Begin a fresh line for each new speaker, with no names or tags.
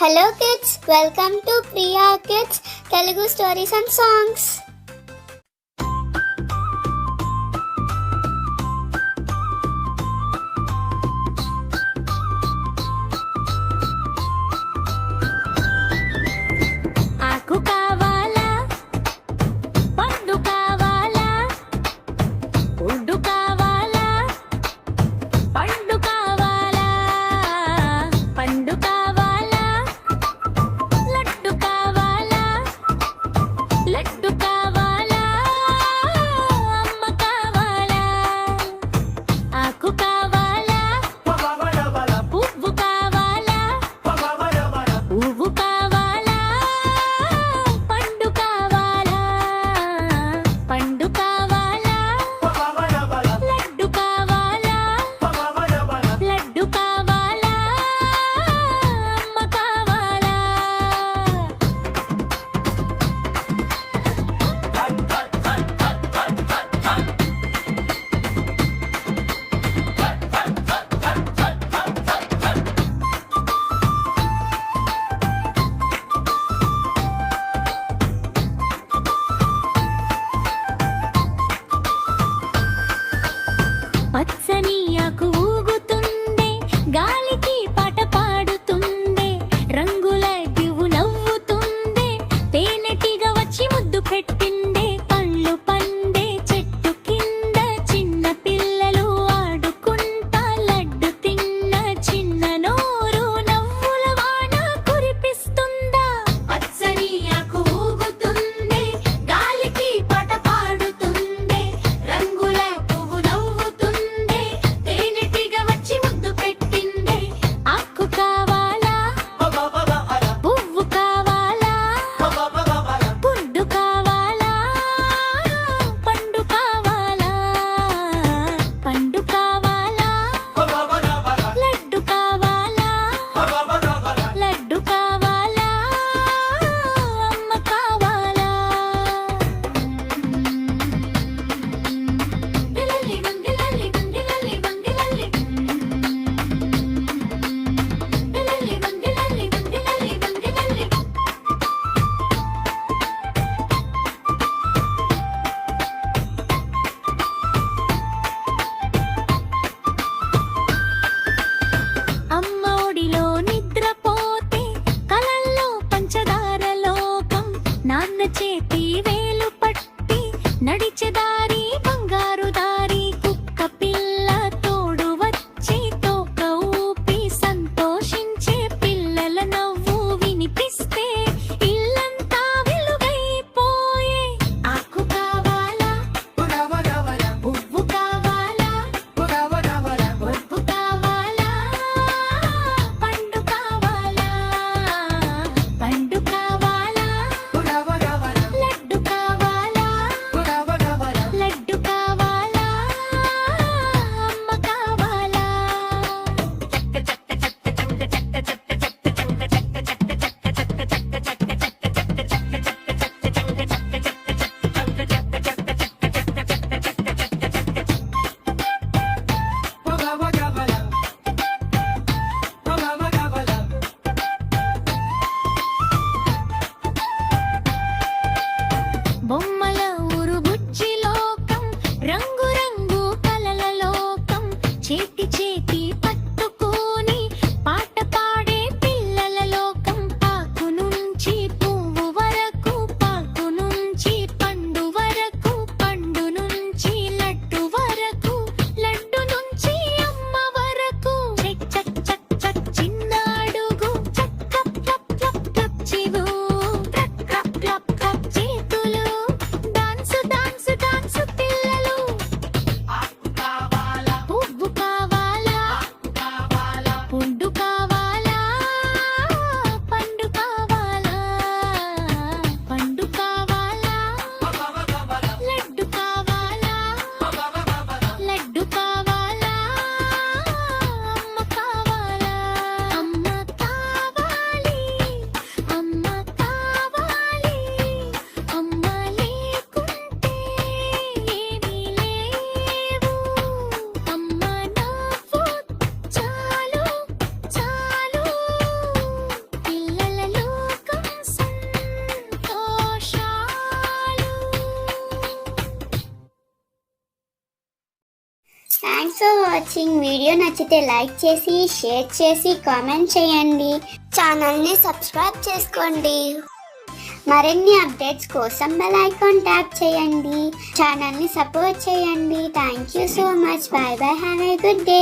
Hello kids, welcome to Priya kids Telugu stories and songs.
ఆకు కావాలా, పండు కావాలా, పుడ్డు కావాలా, పండు కావాలా, పండు కావాలా, లడ్డు కావాలా, లడ్డు కావాలా.
Thanks for watching. వీడియో నచ్చితే లైక్ చేసి షేర్ చేసి కామెంట్ చేయండి. ఛానల్ని సబ్స్క్రైబ్ చేసుకోండి. మరిన్ని అప్డేట్స్ కోసం బెల్ ఐకాన్ ట్యాప్ చేయండి. ఛానల్ని సపోర్ట్ చేయండి. Thank you so much. By by. Have a good day.